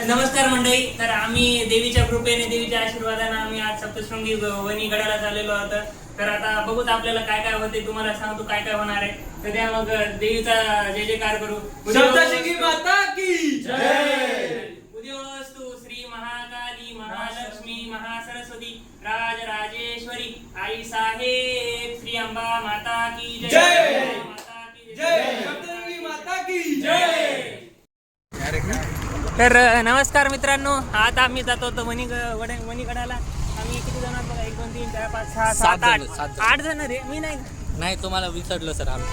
नमस्कार मंडळी. तर आम्ही देवीच्या कृपेने देवीच्या आशीर्वादाने आम्ही आज सप्तशृंगी वणी गडाला चाललेलो आहोत. तर आता बघूत आपल्याला काय काय होते, तुम्हाला सांगतो काय काय होणार आहे. सध्या मग देवीचा जय जयकार करू. सप्तशृंगी माता की जय. उद्योस्तु श्री महाकाली महालक्ष्मी महासरस्वती राजराजेश्वरी आई साहेब श्री अंबा माता की जय. माता की जय. सप्तशृंगी माता की जय. तर नमस्कार मित्रांनो, आता आम्ही जातो होतो वणीगडाला. आम्ही किती जण आहोत बघा, 1 2 3 4 5 6 7 8 जण रे. मी नाही तुम्हाला विसरलो सर आम्ही.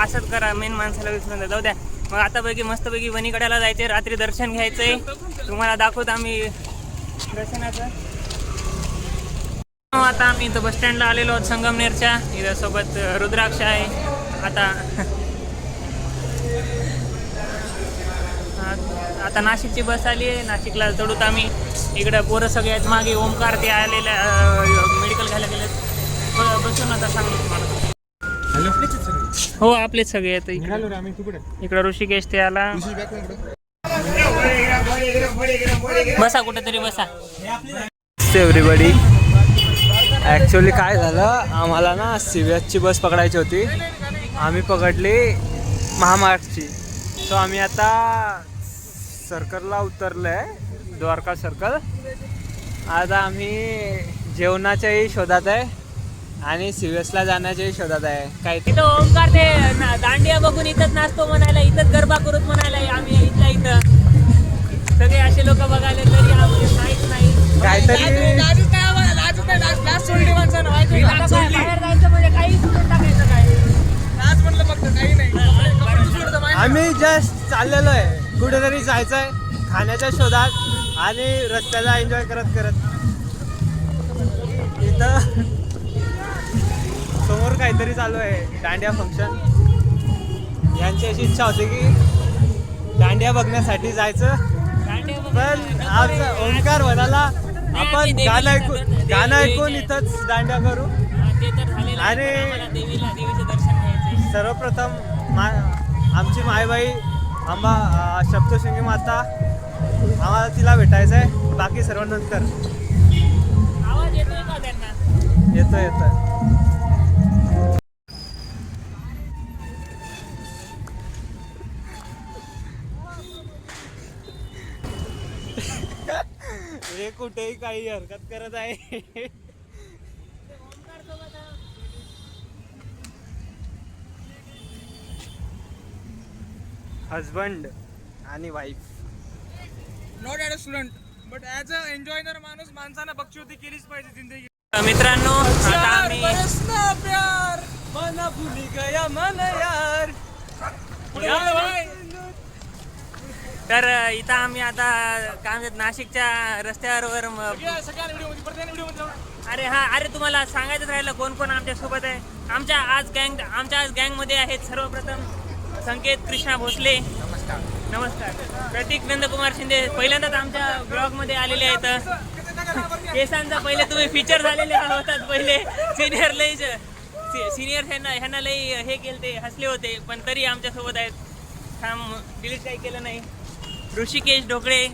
असंच करा, मेन माणसाला विसरून जाऊ द्या. मग आता पैकी मस्तपैकी वणीगडाला जायचे, रात्री दर्शन घ्यायचंय. तुम्हाला दाखवत आम्ही दर्शनाचं. आता आम्ही इथं बस स्टँडला आलेलो आहोत संगमनेरच्या. इथं सोबत रुद्राक्ष आहे. आता नाशिकची बस आली आहे. नाशिकला चढूत आम्ही. इकडं पोरं सगळे आहेत मागे. ओमकार ते आलेल्या मेडिकल घ्यायला गेले. बसून आता सांगतो तुम्हाला. हो आपलेच सगळे आहेत. इकडं ऋषिकेश ते आला. बसा कुठेतरी बसा. एव्हरीबडी, ॲक्च्युली काय झालं, आम्हाला ना CVSची बस पकडायची होती. आम्ही पकडली महामार्गची. सो आम्ही आता सर्कलला उतरलो आहे, द्वारका सर्कल. आता आम्ही जेवणाच्याही शोधात आहे आणि CVSला जाण्याच्याही शोधात आहे. काय इथं ओमकार ते दांडिया बघून इथंच नाचतो म्हणायला, इथंच गरबा करूत म्हणायला. आम्ही इथं सगळे असे लोक बघायला, तरी आम्ही काहीच नाही. काहीतरी बाहेर जायचं म्हणजे काही सोडून टाकायचं काय. आम्ही जस्ट चाललेलो आहे, कुठेतरी जायचं आहे खाण्याच्या शोधात आणि रस्त्याला एन्जॉय करत करत. इथं समोर काहीतरी चालू आहे, दांडिया फंक्शन. यांची अशी इच्छा होती की दांडिया बघण्यासाठी जायचं, पण आमचा ओंकार म्हणाला आपण गाणं ऐकून इथंच दांडिया करू. आणि देवीचं दर्शन घ्यायचं. सर्वप्रथम आमची मायबाई अंबा सप्तशृंगी माता, आम्हाला तिला भेटायचं आहे. बाकी सर्व नंतर. आवाज येतोय का त्यांना? येतोय. हे कुठेही काही हरकत करत आहे. हजबंड आणि wife. Not as a student but as a engineer माणूस, माणसानं बक्षुती केलीच पाहिजे जिंदगी. मित्रांनो आता आम्ही प्यार मना भुली गया मन यार. तर इथं आम्ही आता काय म्हणतात नाशिकच्या रस्त्यावर अरे अरे तुम्हाला सांगायचं राहिलं कोण कोण आमच्या सोबत आहे. आमच्या आज गँगमध्ये आहेत सर्वप्रथम संकेत कृष्णा भोसले. नमस्कार. प्रतीक नंदकुमार शिंदे पहिल्यांदाच आमच्या ब्लॉगमध्ये आलेले आहेत. केसांचा पहिले तुम्ही फीचर झालेले होतात. पहिले सिनियर ह्यांना लई हे केलं, ते हसले होते, पण तरी आमच्यासोबत आहेत. थांब, डिलीट काही केलं नाही. Rishikesh Dhokale,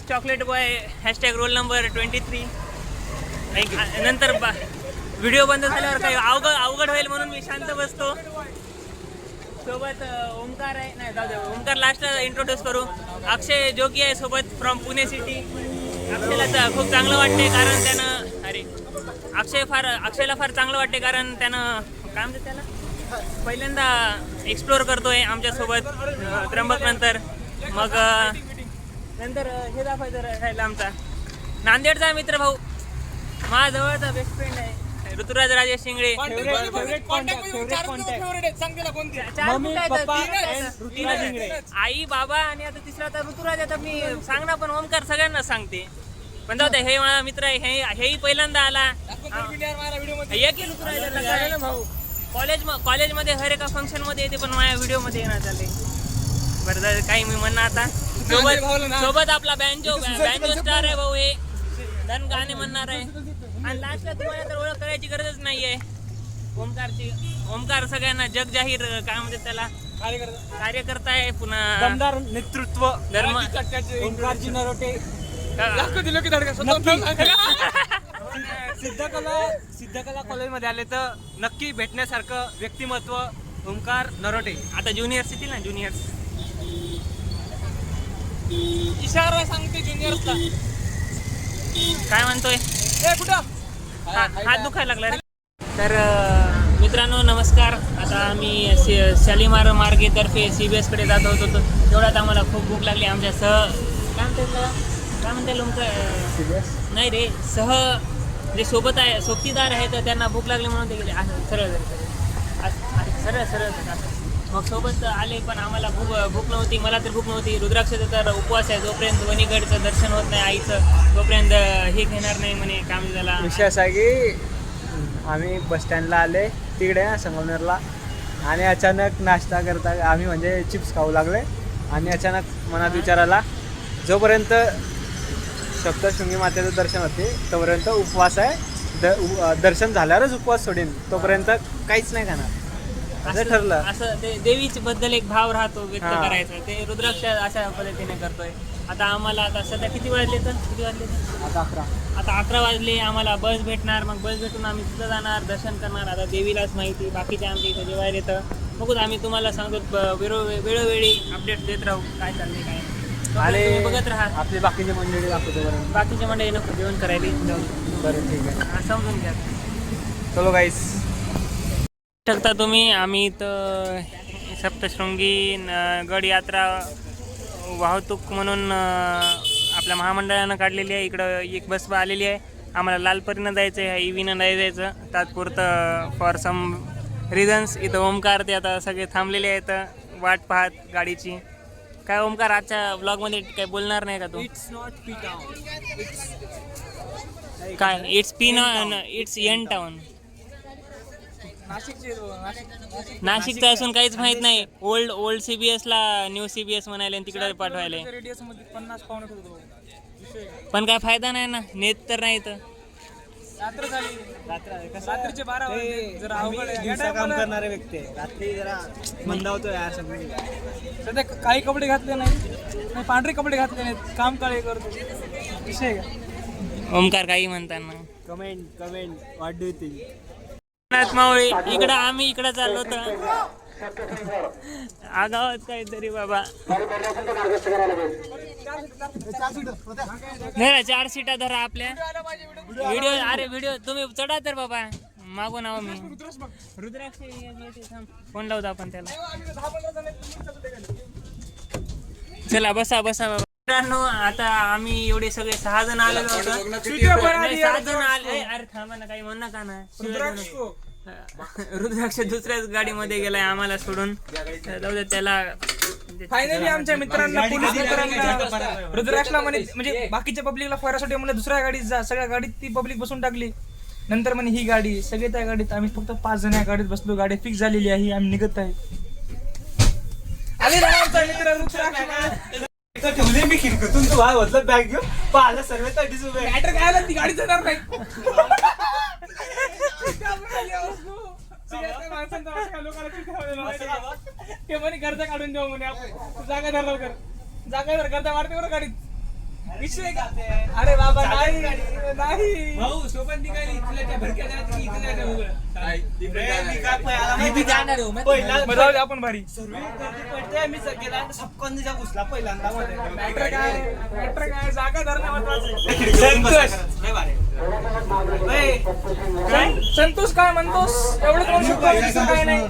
chocolate boy, #roll number 23. नंतर व्हिडिओ बंद झाल्यावर काही अवघड होईल म्हणून मी शांत बसतो. सोबत ओमकार आहे. नाही जाऊ दे, ओमकार लास्टला इंट्रोड्यूस करू. अक्षय जोगी आहे सोबत, फ्रॉम पुणे सिटी. अक्षयला खूप चांगलं वाटते कारण त्यानं अक्षयला फार चांगलं वाटते कारण त्यानं काय म्हणतात त्याला पहिल्यांदा एक्सप्लोअर करतोय आमच्यासोबत. त्र्यंबक नंतर मग नंतर हे दाखवायचं राहिलं आमचा नांदेडचा मित्र भाऊ, माझा जवळचा बेस्ट फ्रेंड आहे, ऋतुराज राजेश शिंगळे. आई बाबा आणि आता तिसरा आता ऋतुराज. आता मी सांग ना, पण ओमकार सगळ्यांना सांगते. पण जाऊ दे, हे माझा मित्र आहे. हेही पहिल्यांदा आला. भाऊ कॉलेजमध्ये हर एका फंक्शन मध्ये येते, पण माझ्या व्हिडिओ मध्ये येणार झाले. बरं काही मी म्हणणार आता. सोबत आपला बँजो स्टार आहे भाऊ. हे धन गाणे म्हणणार आहे. आणि लास्टला तुम्हाला तर ओळख करायची गरजच नाहीये ओमकारची. ओमकार सगळ्यांना जग जाहीर काय म्हणतात त्याला कार्यकर्ता आहे पुन्हा दमदार नेतृत्व धर्म ओंकारजी नरोटे दिलो की धडका स्वतः सिद्धकला कॉलेजमध्ये आले तर नक्की भेटण्यासारखं व्यक्तिमत्व ओंकार नरोटे. आता ज्युनियर्स येतील ना ज्युनियर्स. इशारा सांगते ज्युनियर्सला. काय म्हणतोय ए कुठं हात दुखायला लागला रे. तर मित्रांनो नमस्कार. आता आम्ही शालिमार मार्गेतर्फे CBS कडे जात होतो. तर तेवढ्यात आम्हाला खूप भूक लागली. आमच्या काय म्हणते लोक नाही रे जे सोबत आहे सोबतीदार आहे तर त्यांना भूक लागली म्हणून ते गेले असं सरळ मग सोबत आले. पण आम्हाला भूक नव्हती. मला तर भूक नव्हती. रुद्राक्षाचा तर उपवास आहे. जोपर्यंत वणीगडचं दर्शन होत नाही आईचं तोपर्यंत हे घेणार नाही म्हणे. काम झाला विषय असा की आम्ही बस स्टँडला आले तिकडे संगमनेरला आणि अचानक नाश्ता करता आम्ही म्हणजे चिप्स खाऊ लागले आणि अचानक मनात विचार आला जोपर्यंत सप्तशृंगी मातेचं दर्शन होते तोपर्यंत उपवास आहे. दर्शन झाल्यावरच उपवास सोडेन तोपर्यंत काहीच नाही खाणार असं ठरलं. असं ते देवीच्या बद्दल एक भाव राहतो व्यक्त हा. करायचा. ते रुद्राक्ष अशा पद्धतीने करतोय. आता आम्हाला आता सध्या किती वाजले आता 11 वाजले. आम्हाला बस भेटणार. मग बस भेटून आम्ही तिथं जाणार दर्शन करणार. आता देवीलाच माहिती. बाकीचे आमच्या इथं जेवायला येतं बघू. आम्ही तुम्हाला सांगतो वेळोवेळी अपडेट देत राहू काय चाललंय काय नाही. आणि तुम्ही बघत राहा. आपली बाकीची मंडळी दाखवतो बरं. बाकीचे मंडळी नको जेवण करायला बरं ठीक आहे. समजून घ्या. चलो गाईस शकता तुम्ही. आम्ही इथं सप्तशृंगी गड यात्रा वाहतूक म्हणून आपल्या महामंडळानं काढलेली आहे. इकडं एक बस आलेली आहे. आम्हाला लालपरीनं जायचं आहे. EVनं नाही जायचं तात्पुरतं फॉर सम रिझन्स. इथं ओमकार ते आता सगळे थांबलेले आहेत वाट पाहत गाडीची. काय ओमकार आजच्या ब्लॉगमध्ये काय बोलणार नाही का तू? इट्स नॉट पी टाउन काय इट्स इट्स एन टाउन. नाशिकचं असून काहीच माहित नाही. ओल्ड CBS ला न्यू CBS म्हणायला तिकडे पाठवायला. रेडियस मध्ये 50 पाऊंड होतो. पण काय फायदा नाही ना. नेत तर नाही तर रात्र झाली. रात्रीचे 12 वाजले. जरा अवघड आहे. दिवसा काम करणारे व्यक्ती आहे. रात्री जरा मंदावतो यार सगळी. सध्या काही कपडे घातले नाही. पांढरे कपडे घातले नाहीत. काम काळे करतो विषय का. ओमकार काही म्हणताना comment what do you think. मावळी इकडं आम्ही इकडं चाललो होतो आगावात काहीतरी बाबा. धरा 4 सीटा धरा आपल्या. व्हिडिओ तुम्ही चढा तर बाबा. मागून आहो मी रुद्राक्ष फोन लावतो आपण त्याला. चला बसा बाबा. मित्रांनो आता आम्ही एवढे सगळे 6 जण आलेलो होतो. नाही, 6 जण आले. अरे थांबा ना काही म्हण नका ना. रुद्राक्ष दुसऱ्याच गाडीमध्ये गेलाय आम्हाला सोडून. जाऊ दे त्याला. फायनली आमच्या मित्रांना पोलीस मित्रांना रुद्राक्षला म्हणजे बाकीच्या पब्लिकला फरासाठी म्हणजे दुसऱ्या गाडीत जा. सगळ्या गाडीत ती पब्लिक बसून टाकली. नंतर म्हणे ही गाडी सगळे त्या गाडीत. आम्ही फक्त 5 जण या गाडीत बसलो. गाडी फिक्स झालेली आहे. आम्ही निघत आहे. आमचा मित्र रुद्राक्ष ठेवले मी खिडकीतून तू बाहेर बसला बॅग घेऊन पाहिलं सर्व तटीच उभे. मॅटर काय आला ती गाडी जाणार नाही. ते म्हणे घरचा काढून देऊ म्हणे. आपण जागा धर लवकर. जागा धर करता मारते बरं गाडीत. विषय का. अरे बाबा नाही भाऊ सोबत निघाली तुला त्या भरक्या जाणार आपण भारी. मी गेला सबकॉन घुसला पहिल्यांदा मॅटर काय जागा धरणं संतोष काय म्हणतोस एवढं कोण शकतो काय नाही.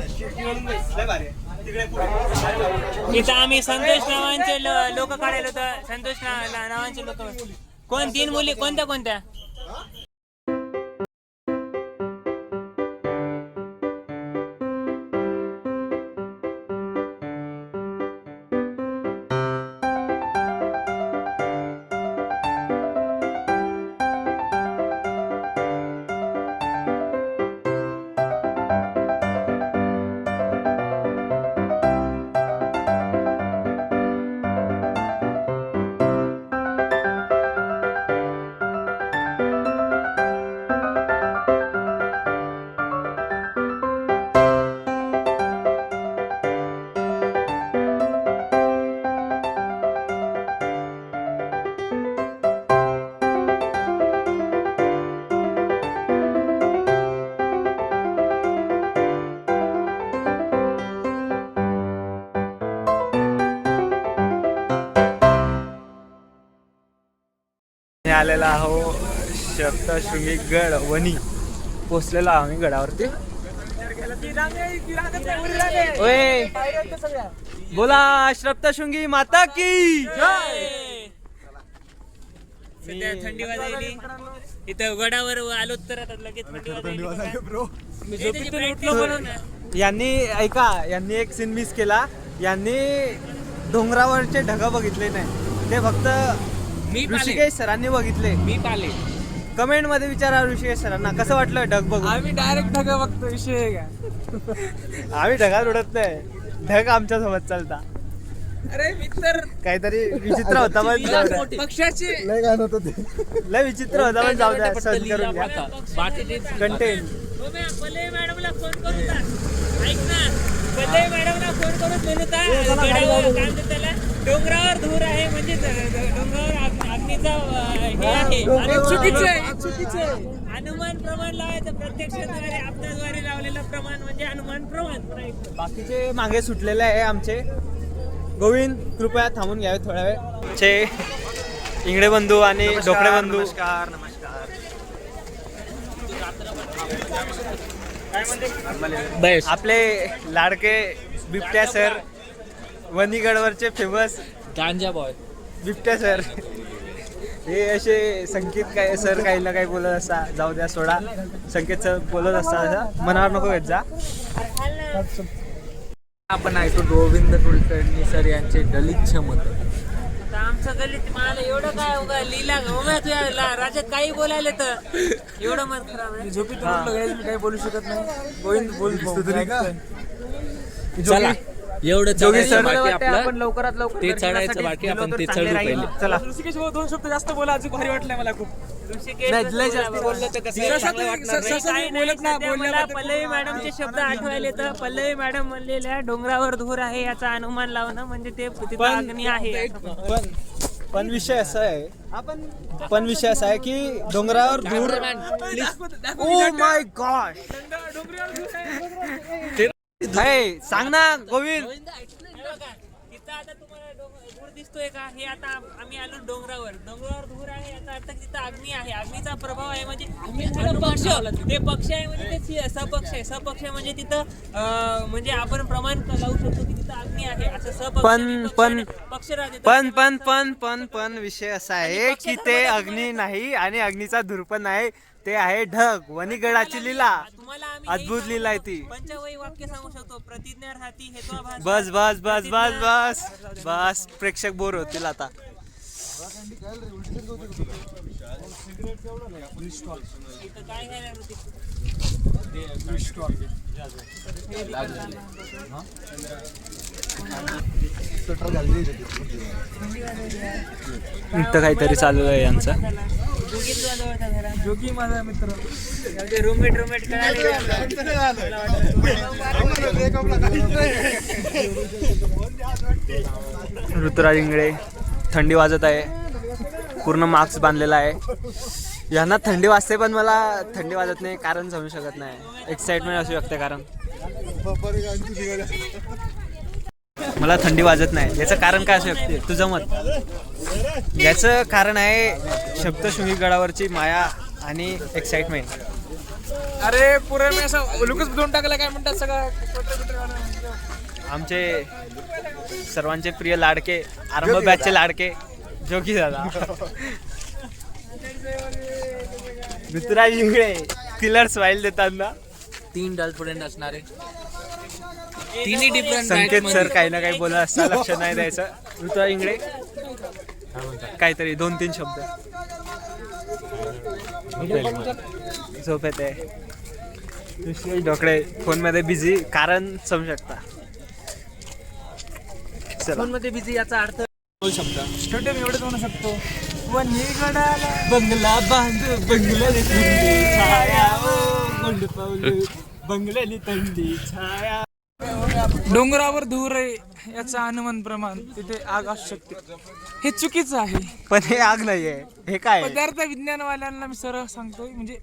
इथं आम्ही संतोष नावांचे लोक काढायला होतं. संतोष नावांचे लोक कोण 3 मुली कोणत्या आलेला आहो सप्तशृंगी गड वणी. पोचलेलो आहो आम्ही गडावरती. ओय बोला सप्तशृंगी माता की सध्या थंडी वाजायली इथं गडावर आलो तर आता लगेच थंडी वाजायली. यांनी ऐका, यांनी एक सीन मिस केला. यांनी डोंगरावरचे ढग बघितले नाही, ते फक्त ऋषिकेश सरांनी बघितले. मी पाले कमेंट मध्ये विचारा ऋषिकेश सरांना कसं वाटलं ढग बघून. आम्ही डायरेक्ट ढगा बघतो, विषय आहे का? आम्ही ढगात उडत नाही, ढग आमच्या सोबत चालता. अरे मित्र काहीतरी विचित्र होता पण जाऊ द्या. पक्षाचे लय विचित्र होता पण जाऊ द्या, सहन करून घ्या. कंटेंट पल्लवी मॅडमला फोन करू का? ऐक ना, पल्लवी मॅडमला फोन करून म्हणू का? गडावर काय म्हणतात त्याला, डोंगरावर धूर आहे म्हणजे डोंगरावर अग्नीचा हे आहे. चुकीचे चुकीचे अनुमान प्रमाण लावायचं, प्रत्यक्षद्वारे आपल्याद्वारे लावलेलं प्रमाण म्हणजे अनुमान प्रमाण. बाकीचे मागे सुटलेले आहे आमचे. गोविंद कृपया थांबून घ्यावे थोड्या वेळ. चे इंगडे बंधू आणि डोकळे बंधू. नमस्कार नमस्कार. आपले लाडके बिबट्या सर, वणीगडवरचे फेमस गांजा बॉय बिबट्या सर. हे असे संकेत काय सर काही ना काही बोलत असता. जाऊ द्या सोडा, संकेत सर बोलत असतात, मनावर नको घेत जा. आपण ऐकतो गोविंद कुलकर्णी सर यांचे दलित मत. आता आमचं गलित मला एवढं काय उगा लिहिला उगा तुझ्या राज्यात काही बोलायला तर एवढं मत खराब आहे. झोपीत उठलो, मी काही बोलू शकत नाही. गोविंद बोल चला एवढं चढायचं बाकी आपण आपलं, लवकरात लवकर ते चढायचं बाकी, आपण ते चढू पहिले. चला ऋषिकेश भाऊ 2 शब्द जास्त बोला, अजून भारी वाटलंय मला खूप. ऋषिकेश लय जास्त बोललं तर कसं सहसा चांगलं तरी- वाटणार नाही. सहसा काही तरी नाही, बोलत ना, सध्या मला बोलल्याबद्दल पल्लवी मॅडमचे शब्द आठवायले तर पल्लवी मॅडम म्हणलेल्या डोंगरावर धूर आहे याचा अनुमान लावणं म्हणजे ते तिथं अग्नी आहे. पण विषय असा आहे, पण विषय असा आहे की डोंगरावर धूर. ओ माय गॉड, सांग ना गोविंद. तिथं आता तुम्हाला धूर दिसतोय का? हे आता आम्ही आलो डोंगरावर धूर आहे याचा अर्थ तिथं अग्नी आहे. अग्नीचा प्रभाव आहे म्हणजे पक्ष, ते पक्ष आहे म्हणजे ते सपक्ष आहे. सपक्ष आहे म्हणजे तिथं म्हणजे आपण प्रमाण लावू शकतो की तिथं अग्नी आहे असं सपक्ष. पण विषय असा आहे की ते अग्नी नाही आणि अग्नीचा धूर पण नाही, ते आहे ढग. वणीगडाची लीला, तुम्हाला आम्ही अद्भुत लीला आहे ती. पंचवही वाक्य सांगू शकतो. प्रतिज्ञार्थी हेत्वाभास. बस बस बस बस बस बस, प्रेक्षक बोर होतील आता. इथं काय घ्यायला होती? इथं काहीतरी चालू आहे यांचं. जोगी माझा मित्र. रूममेट ऋतुराज इंगळे. थंडी वाजत आहे, पूर्ण मास्क बांधलेला आहे. यांना थंडी वाजते पण मला थंडी वाजत नाही, कारण समजू शकत नाही. एक्साइटमेंट असू शकते कारण मला थंडी वाजत नाही. याचं कारण काय असू शकते तुझं मत? याचं कारण आहे सप्तशृंगी गडावरची माया आणि एक्साइटमेंट. अरे पुरे मी असं लुकच बुजवून टाकला, काय म्हणतात सगळं. आमचे सर्वांचे प्रिय लाडके, आरंभ बॅचचे लाडके जोगी दादा. ऋतुराज इंगळे किलर स्माइल देताना. 3 गर्लफ्रेंड असणारे, तिन्ही डिफरंट संकेत सर काही ना काही बोलत असता, लक्ष नाही द्यायचं. ऋतुराज इंगळे काहीतरी 2-3 शब्द. झोप येते. डोकडे फोन मध्ये बिझी, कारण समजू शकता. फोन मध्ये बिझी याचा अर्थ शब्द स्टेडियम एवढंच म्हणू शकतो. वणीगडाला बंगला बांध, बंगल्याली थंडी छाया, गोंड पाऊल बंगल्याली थंडी छाया. डोंगरावर धूर आहे याचा अनुमान प्रमाण, तिथे आग असू शकते. हे चुकीचं आहे. पण हे आग नाहीये, हे काय आहे? पदार्थ विज्ञानवाल्यांना मी सरळ सांगतोय, म्हणजे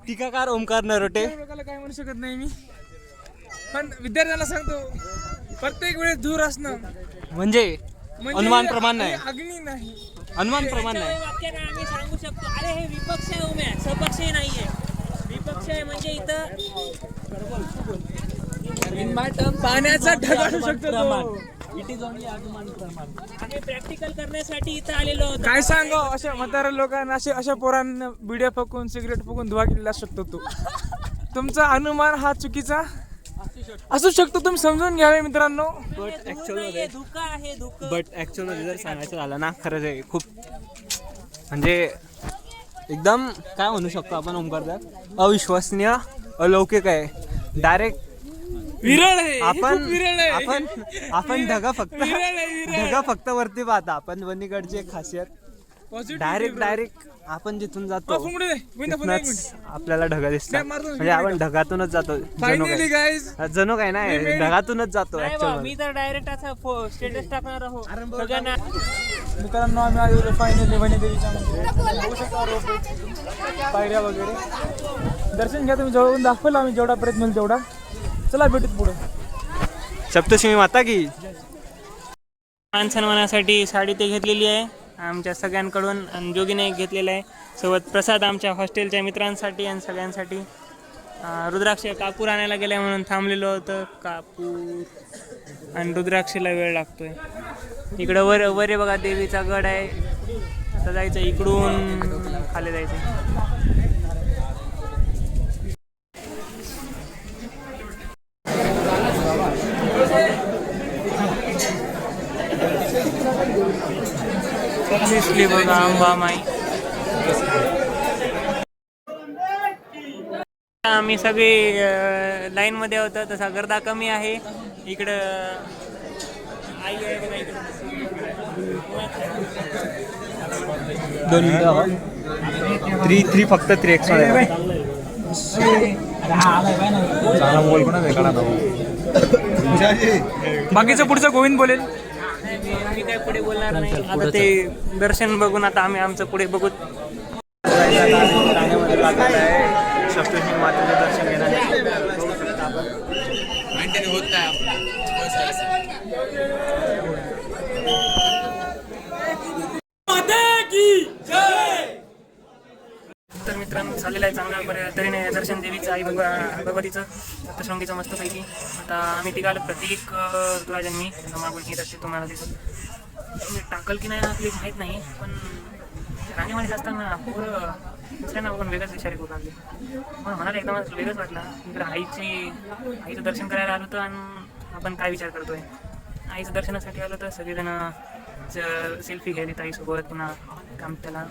टीकाकार ओमकार नरोटे. लोकांना काय म्हणू शकत नाही मी, पण विद्यार्थ्यांना सांगतो प्रत्येक वेळेस धूर असणं म्हणजे अनुमान प्रमाण नाही. अग्नी नाही. अनुमान प्रमाण नाही. वाक्यानं आम्ही सांगू शकतो अरे हे विपक्ष आहे उम्या, सपक्षही नाहीये. विपक्ष आहे म्हणजे इथं पाण्याचा ढग असू शकतो तो. आम्ही प्रॅक्टिकल करण्यासाठी इथं आलेलो होतो. काय सांगू अशा म्हाताऱ्या लोकांना अशा पोरांना बिड्या फकून सिगरेट फकून धुवा केलेला असू शकतो तो. तुमचा अनुमान हा चुकीचा असू शकतो, तुम्ही समजून घ्यावे मित्रांनो. हे धुका आहे धुकं. बट ॲक्च्युअली जर सांगायचं झालं ना, खरंच आहे खूप म्हणजे एकदम काय म्हणू शकतो आपण ओमकारदा, अविश्वसनीय अलौकिक आहे. डायरेक्ट विरळ आहे आपण विरळ आहे. आपण ढगा विरळ. फक्त वरती पाहता, पण वणीकडची एक खासियत डायरेक्ट आपण जिथून जातो तिथनंच आपल्याला ढगा दिसतात. म्हणजे आपण ढगातूनच जातो फायनली गाईज जणू काय नाही, ढगातूनच जातो नाही बा, ऍक्च्युअली. मी तर डायरेक्ट असा स्टेटस टाकणार आहो सगळ्यांना. मित्रांनो आम्ही आलेलो फायनली वणीदेवीच्या मंदिरात. बघू शकता रोपे, पायऱ्या वगैरे. दर्शन घ्या तुम्ही, जवळून दाखवलं आम्ही जेवढा प्रयत्न होईल तेवढा. चला भेटूत पुढे. सप्तशमी माता की मान सन्मानासाठी साडी ते घेतलेली आहे आमच्या सगळ्यांकडून, आणि जोगीने एक घेतलेला आहे. सोबत प्रसाद आमच्या हॉस्टेलच्या मित्रांसाठी आणि सगळ्यांसाठी. रुद्राक्ष कापूर आणायला गेल्या म्हणून थांबलेलो होतं. कापूर आणि रुद्राक्षला वेळ लागतोय. इकडं वर बघा देवीचा गड आहे. आता जायचं इकडून खाली जायचं. दिसली बघा अंबामाई. आम्ही सगळे लाईन मध्ये होतो, तसा गर्दा कमी आहे इकडं. आई आहे बघा इकडं. 2 मिनिटं 3 फक्त 3x बाकीचं पुढचं गोविंद बोलेल. मी काय पुढे बोलणार नाही. आता ते दर्शन बघून आता आम्ही आमचं पुढे बघू. ठाण्यामध्ये लागलेलं आहे. सप्तशमी मातेचं दर्शन घेण्यासाठी बघू शकता आपण. तर मित्रांनो चाललेलं आहे चांगल्या बऱ्या तऱ्हेने दर्शन देवीचं, आई भगवतीचं, सप्तशृंगीचं मस्तपैकी. आता आम्ही तिघाला प्रत्येक ऋतुराजन मी मागून येत असते. तुम्हाला दिसत टाकल की नाही आपली माहीत नाही, पण राणीवाडीत असताना पोरं दुसऱ्यांना बघून वेगळंच विचार करू लागले. मग मला एकदमच वेगळंच वाटलं. इकडं आईचं दर्शन करायला आलो होतं आणि आपण काय विचार करतोय. आईचं दर्शनासाठी आलो तर सगळेजण सेल्फी घ्यायला आईसोबत, पुन्हा काम त्याला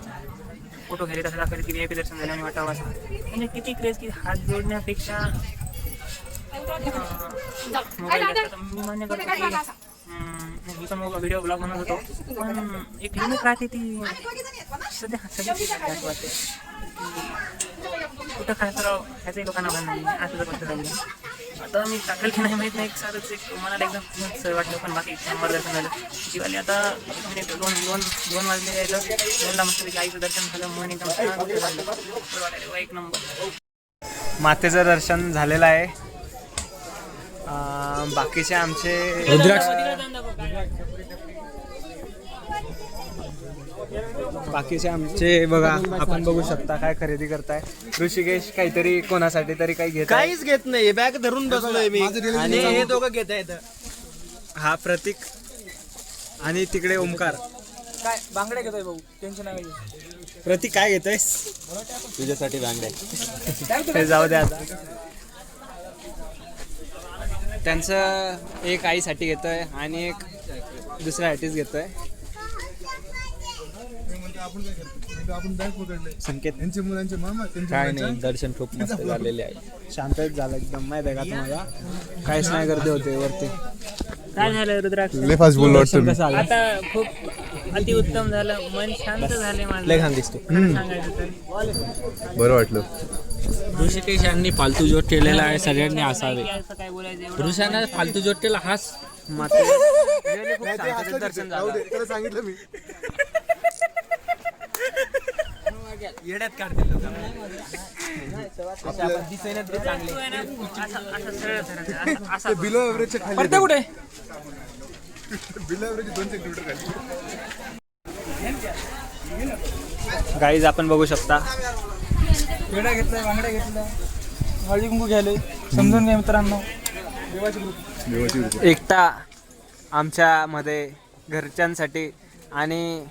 फोटो घ्यायला तसं दाखवले की VIP दर्शन झाल्याने वाटावं असं. म्हणजे किती क्रेज की हात जोडण्यापेक्षा मोबाईल जास्त. मी मान्य करतो की मी पण व्हिडिओ ब्लॉग बनवत होतो, पण एक लिमिट राहते ती सध्या असं वाटते कुठं खायचं राव ह्याचंही लोकांना बंद नाही असं जर गोष्ट झाली. आता मी टाकल की नाही माहीत नाही, सारंच एक मनाला एकदम वाटलं. पण बाकी शंभर दर्शन झालं दिवाळी. आता 2 वाजले यायचं. 2ला मस्त आईचं दर्शन झालं. मन एकदम वाटलं एक नंबर. मातेचं दर्शन झालेलं आहे. बाकीचे आमचे बघा आपण बघू शकता काय खरेदी करताय. ऋषिकेश काहीतरी कोणासाठी तरी काही घेत, काहीच घेत नाही. बॅग धरून बसलोय मी आणि हे दोघं घेत आहेत. हा प्रतीक आणि तिकडे ओमकार. काय बांगड्या घेतोय भाऊ, टेन्शन नाही. प्रतीक काय घेतोयस? तुझ्यासाठी बांगड्या. ते जाऊ दे आता. त्यांचं एक आईसाठी घेतोय आणि एक दुसऱ्यासाठीच घेतोय. संकेत काय नाही, दर्शन खूप मस्त झालेले आहे. शांतच झालं एकदम. माहिती आहे का तुम्हाला, काहीच नाही गर्दी होते वरती. काय झालं रुद्राक्ष? कसं आलं? आता खूप अतिउत्तम झालं. मन शांत झाले माझं. लय छान दिसतो, सांगायचं तर बरं वाटलं. ऋषिकेश यांनी फालतू जोक केलेला आहे, सगळ्यांनी हसावे. असं काय बोलायचं एवढं? ऋषाने फालतू जोक केला, हास. माते खूप शांततेत दर्शन झालं. सांगितलं मी. येड्यात काढतील लोक. तू आहे ना, असं सरळ धरायचं. असं बिलो एव्हरेजच्या खाली. पडते कुठे? बिलो एव्हरेज 2 सेंटीमीटर खाली. गाईज आपण बघू शकता. पेढा घेतलाय, बांगड्या घेतल्या, हळदी कुंकू घ्यायले. समजून घ्या मित्रांनो, देवाची कृपा. एकटा आमच्यामध्ये घरच्यांसाठी आणि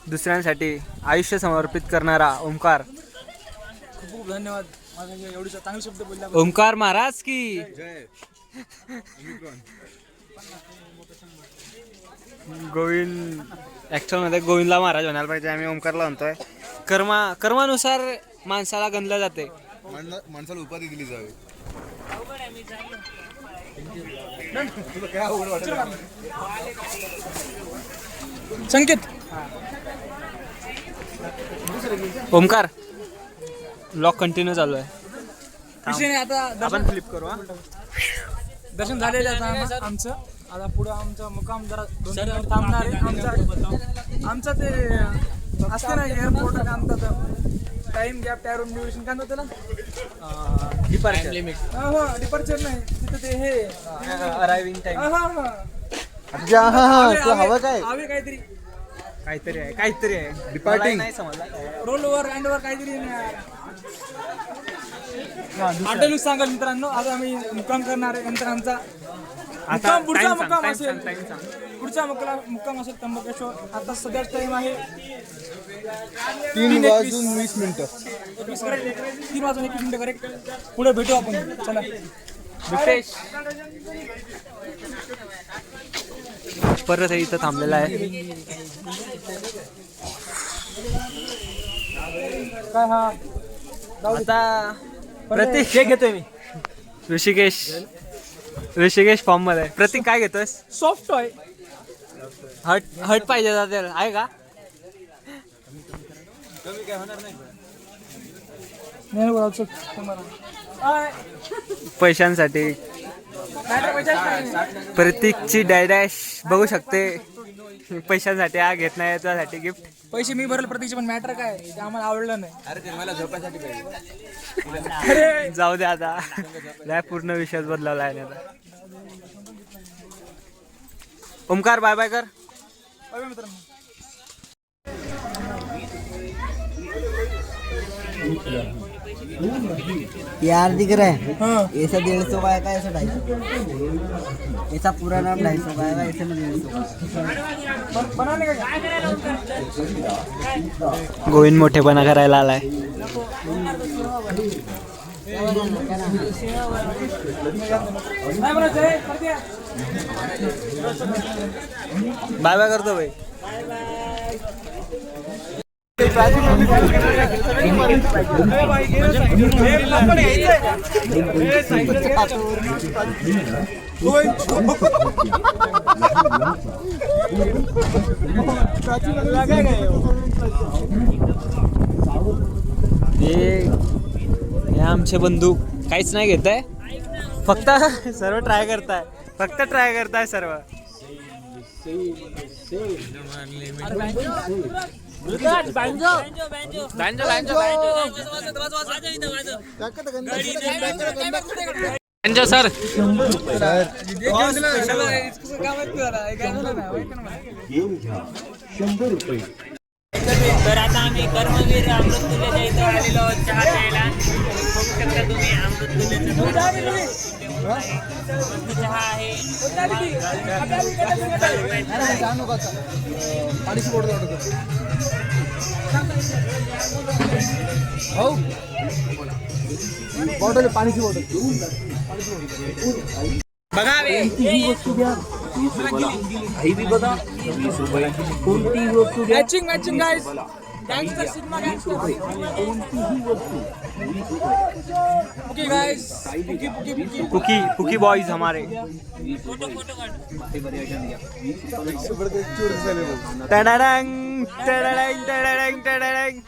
दुसऱ्यांसाठी आयुष्य समर्पित करणारा ओमकार. खूप खूप धन्यवाद. माझा एवढी चांगले शब्द बोलला. ओमकार महाराज की गोविंद. ऍक्च्युअल मध्ये गोविंदला महाराज म्हणायला पाहिजे, आम्ही ओमकारला म्हणतोय. कर्मानुसार माणसाला गणलं जाते. माणसाला उपाधी दिली जावी. संकेत ओमकार लॉक कंटिन्यू चालू आहे. विषय नाही, आता आपण फ्लिप करू. दर्शन झालेलं आहे आता आमचं. आता पुढं आमचा मुक्काम जरा 2-3 मिनिट थांबणार आहे. आमचा ते असते ना एअरपोर्ट का म्हणतात, टाइम गॅप टॅरून ड्युरेशन काय म्हणतात त्याला, डिपार्चर लिमिट. हो डिपार्चर नाही तिथं ते हे अरायव्हिंग टाइम. हवं काय हवे काहीतरी काहीतरी आहे डिपार्टिंग. नाही समजला. रोल ओव्हर अँड ओव्हर काहीतरी हॉटेल सांगाल मित्रांनो. आता आम्ही मुक्काम करणार आहे. नंतर आमचा मुक्काम पुढचा मुक्काम असेल, पुढचा मुक्काम असेल त्र्यंबकेश्वर. आता सध्याच टाइम आहे 3:20 3 वाजून 21 मिनिटं करेक्ट. पुढे भेटू आपण. चला विशेष परत इथं थांबलेला आहे. काय हा आता प्रतीक हे घेतोय मी. ऋषिकेश फॉर्म मध्ये. प्रतीक काय घेतोय? Soft toy. हट पाहिजे त्याला आहे का? नाही बोलायचं पैशांसाठी प्रतीकची डॅडॅश बघू शकते. पैशांसाठी हा घेत नाही, त्यासाठी गिफ्ट. पैसे मी भरल प्रतीकचे, पण मॅटर काय ते आम्हाला आवडलं नाही. अरे ते मला झोपायसाठी पाहिजे. अरे जाऊ दे आता. लय पूर्ण विषय बदलावला आहे आता. ओमकार बाय बाय कर. मित्रांनो यार दिख रहा है ऐसा 150 का आएगा, ऐसा 250, ऐसा पूरा नाम 250 का आएगा, ऐसे में 150 बनाने का गोविंद मोठेपणा करायला आलाय. नाही बनायचं रे, कर दिया. बाय बाय करतो भाई. हे आमचे बंधू काहीच नाही घेत आहे, फक्त सर्व ट्राय करताय सर्व. सर तर आता आम्ही कर्मवीर अमृततुल्यच्या इथं आलेलो आहोत चहा प्यायला. बघू शकता तुम्ही अमृततुल्यचं चहा आहे. बॉटल पाणीची बॉटल. बघा matching guys. Gangster sigma gangster. Okay guys, pookie boys हमारे. टडाडंग टडाडंग टडाडंग टडाडंग.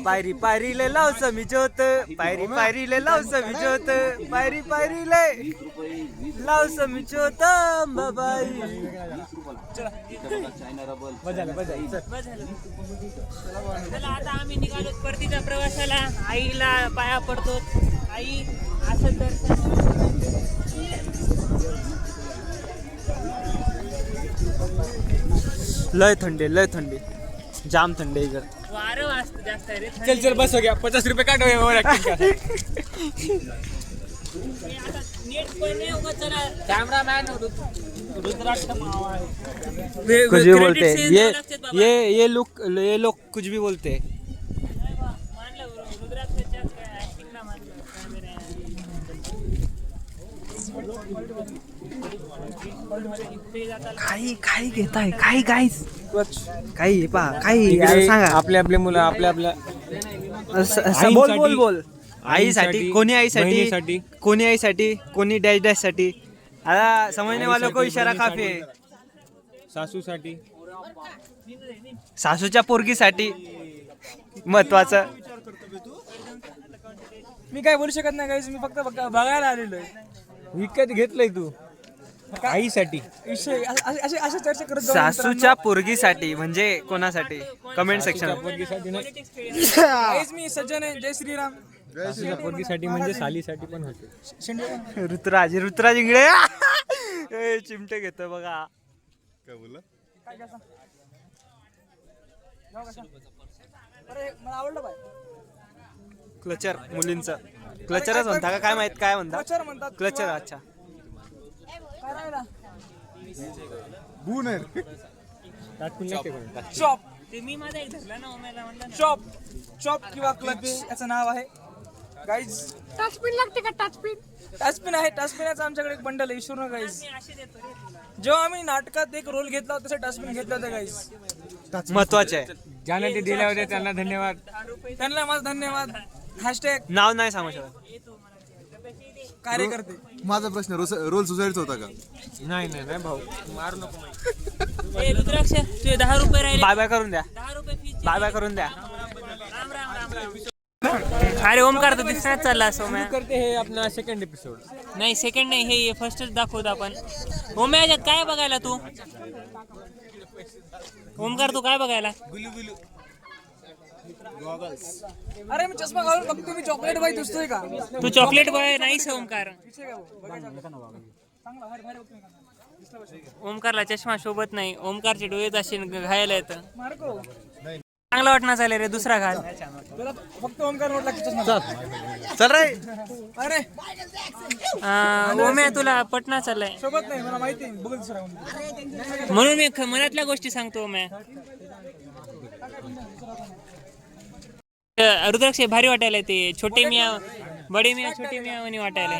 पायरी पायरी ले लाव समी जोत, पायरी पायरी ले लाव समी जोत, पायरी पायरी ले लाव समी जोत बाबाई. चला आता आम्ही निघालो परतीच्या प्रवासाला. आईला पाया पडतो. आई असं दर्शन. लय थंडी. जाम थंड आहे इकडं. वारं वाजतं जास्त आहे रे. चल चल बस हो गया 50 रुपये काढो ओव्हर ऍक्टिंग का. मी आता नीट पण नाही उगाच चला. कुछ भी बोलते Credit हैं से लक्षात बाबा. ये लोग कुछ भी बोलते हैं. मानलं रुद्राक्षच्या ऍक्टिंगला मानलं कॅमेरा. काही घेताय काही गाईस काही पा काही सांगा. आपले मुलं आपल्या बोल आईसाठी कोणी आईसाठी कोणी डॅश डॅश साठी. आता समजने वालों को इशारा काफी आहे. सासूसाठी सासूच्या पोरगीसाठी महत्वाचं. मी काय बोलू शकत नाही गाईज, मी फक्त बघायला आलेलो आहे. विकत घेतलंय तू आईसाठी. विषय अशी चर्चा करत जाऊ सासूच्या पोरगीसाठी म्हणजे कोणासाठी कमेंट सेक्शन. गाईज मी सज्जन आहे. जय श्रीराम. सासूच्या पोरगीसाठी म्हणजे सालीसाठी पण होते. शेंडे ऋतुराज इंगळे ए, चिमटे घेतो बघा. अरे मला आवडलं बाय. क्लचर मुलींचं क्लचरच म्हणता का काय माहित काय म्हणता. क्लचर म्हणतात. क्लचर अच्छा. काय राहिला? चॉप चॉप ते मी माझा एक धरला ना ओम्याला म्हणलं ना. चॉप किंवा क्लच याचं नाव आहे गाईज. टचपिन लागते का? टचपिन आहे. टचपिनाचं आमच्याकडे एक बंडल आहे. विसरू नका गाईज. मी असे देतो रे. जेव्हा आम्ही नाटकात एक रोल घेतला होता तसं टचपिन घेतलं होतं गाईज. महत्वाचे आहे. ज्यांना ते दिले होते त्यांना धन्यवाद. त्यांना माझा धन्यवाद. हॅशटॅग नाव नाही सांगू शकत. कार्यकर्ते. माझा प्रश्न रोल सुसाईडचा होता का? नाही भाऊ मारू नको. ए रुद्राक्ष तुझे 10 रुपये राहिले. बाय बाय करून द्या. 10 रुपये फीस. बाय बाय करून द्या. राम राम राम राम. अरे ओमकार तर दिसण्यात चालला असं ओम्या. करते हे आपला सेकंड एपिसोड. नाही सेकंड नाही, हे फर्स्टच दाखवतो आपण. ओम्या याच्यात काय बघायला तू? ओमकार तू काय बघायला? अरे मी चष्मा घालून बघतो. मी चॉकलेट बाई दिसतोय का? तू चॉकलेट बॉय नाहीस ओमकार. ओमकारला चष्मा शोभत नाही. ओमकारचे डोळे असे घायला येतं. मार्को चांगला वाटणार चालेल रे. दुसरा घाल. तुला फक्त ओमकार म्हटला की चष्मा. चल रे. अरे ओम्या तुला पटना चाललाय शोभत नाही मला माहिती आहे. बघ दुसरा कोणता. म्हणून मी मनातल्या गोष्टी सांगतो ओम्या. रुद्राक्ष भारी वाटायला ते छोटे मिया बडे मिया छोटे मिया म्हणे वाटायला.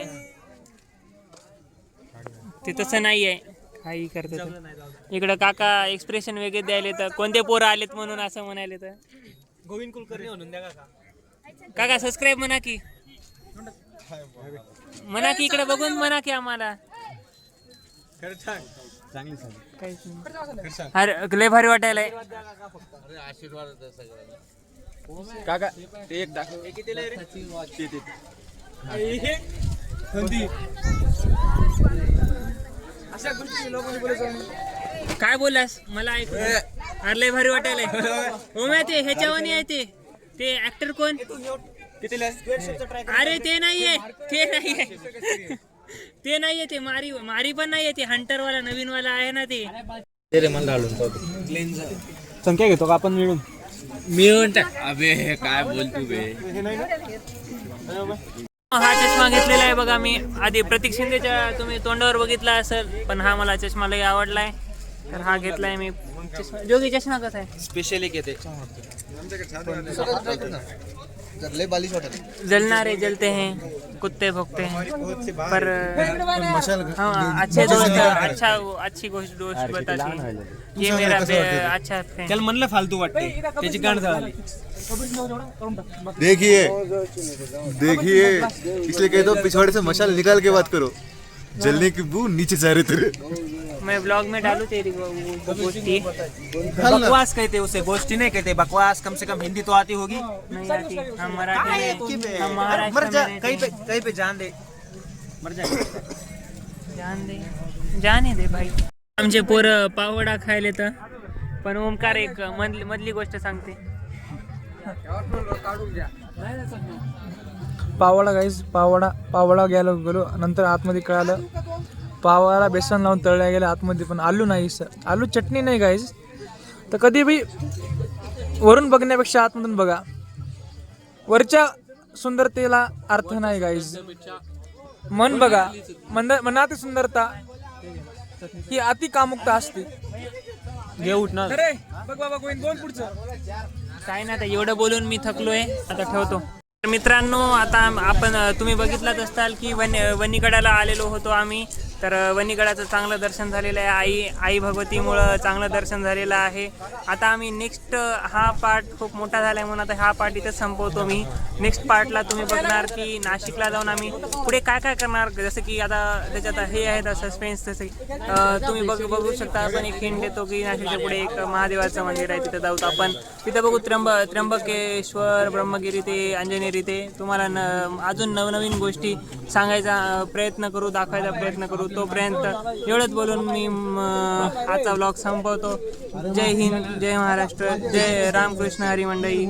ते तसं नाही आहे. काही करतो इकडं काका एक्सप्रेशन वेगळे द्यायले तर कोणते पोरं आलेत म्हणून असं म्हणाले तर. गोविंद कुलकर्णी म्हणून द्या काका. काका सबस्क्राईब म्हणा की इकडे बघून म्हणा की आम्हाला. अरे लय भारी वाटायला. काका ते एक दाखव. अशा गोष्टी लोकांनी बोलायचं. काय बोललास मला ऐकू. अरे लय भारी वाटायला. ओम्या ते ह्याच्यावानी आहे ते ऍक्टर कोण? अरे ते नाहीये ते नाहीये ते मारी पण नाहीये. ते हंटर वाला नवीन वाला आहे ना ते. संख्या घेतो का आपण मिळून टाक. अबे हे काय बोलतो बे. हा चष्मा घेतलेला आहे बघा मी. आधी प्रतीक शिंदेच्या तुम्ही तोंडावर बघितला असेल, पण हा मला चष्मा लय आवडलाय तर हा घेतलाय मी. जोगी चष्मा कसा आहे? स्पेशली घेते. जलनारे जलते हैं कुत्ते भोगते हैं पर हाँ अच्छे दोस्त अच्छी गोष्ट बताती. ये मेरा अच्छा फ्रेंड. त्याला म्हणलं फालतू वाटते त्याची गाण झाली. देखिए इसलिए कह दो पिछवाड़े से मशाल निकाल के बात करो. जलने की बू नीचे जा रहे तेरे. मैं ब्लॉग में डालू तेरी वो गोष्टी. बकवास कहते उसे, गोष्टी नहीं कहते. बकवास कम से कम हिंदी तो आती होगी. नहीं आती. हम मराठी में हम मर महाराष्ट्र जा. में कहीं पे जान दे. मर जा. जाने दे भाई. आमचे पोरं पावडा खायले तर पण ओमकार एक मधली गोष्ट सांगते. पावडा गाईज. पावडा गेलो नंतर आतमध्ये कळालं पावाला बेसन लावून तळल्या गेल्या आतमध्ये, पण आलू नाही. आलू चटणी नाही गाईज. तर कधी बी वरून बघण्यापेक्षा आतमधून बघा. वरच्या सुंदरतेला अर्थ नाही गाईज. मन बघा, मनातील सुंदरता ही अति कामुकता असते. घे उठणार. अरे बघ बाबा गोविंद, बोल पुढचं. काय नाही, आता एवढं बोलून मी थकलोय, आता ठेवतो. तर मित्रांनो, आता आपण तुम्ही बघितलाच असताल की वनीगडाला आलेलो होतो आम्ही. तर वनीगडाचं चांगलं दर्शन झालेलं आहे. आई भगवतीमुळं चांगलं दर्शन झालेलं आहे. आता आम्ही नेक्स्ट, हा पार्ट खूप मोठा झाला आहे म्हणून आता हा पार्ट इथं संपवतो मी. नेक्स्ट पार्टला तुम्ही बघणार की नाशिकला जाऊन आम्ही पुढे काय काय करणार. जसं की आता त्याच्यात हे आहे सस्पेन्स, तसं तुम्ही बघू शकता. आपण एक हिंट देतो की नाशिकच्या पुढे एक महादेवाचं मंदिर आहे, तिथं जाऊ आपण. तिथं बघू त्र्यंबकेश्वर, ब्रह्मगिरी ते अंजनेरी ते. तुम्हाला अजून नवनवीन गोष्टी सांगायचा प्रयत्न करू, दाखवायचा प्रयत्न करू. तोपर्यंत एवढंच बोलून मी आजचा व्लॉग संपवतो. जय हिंद, जय महाराष्ट्र, जय रामकृष्ण हरी मंडळी.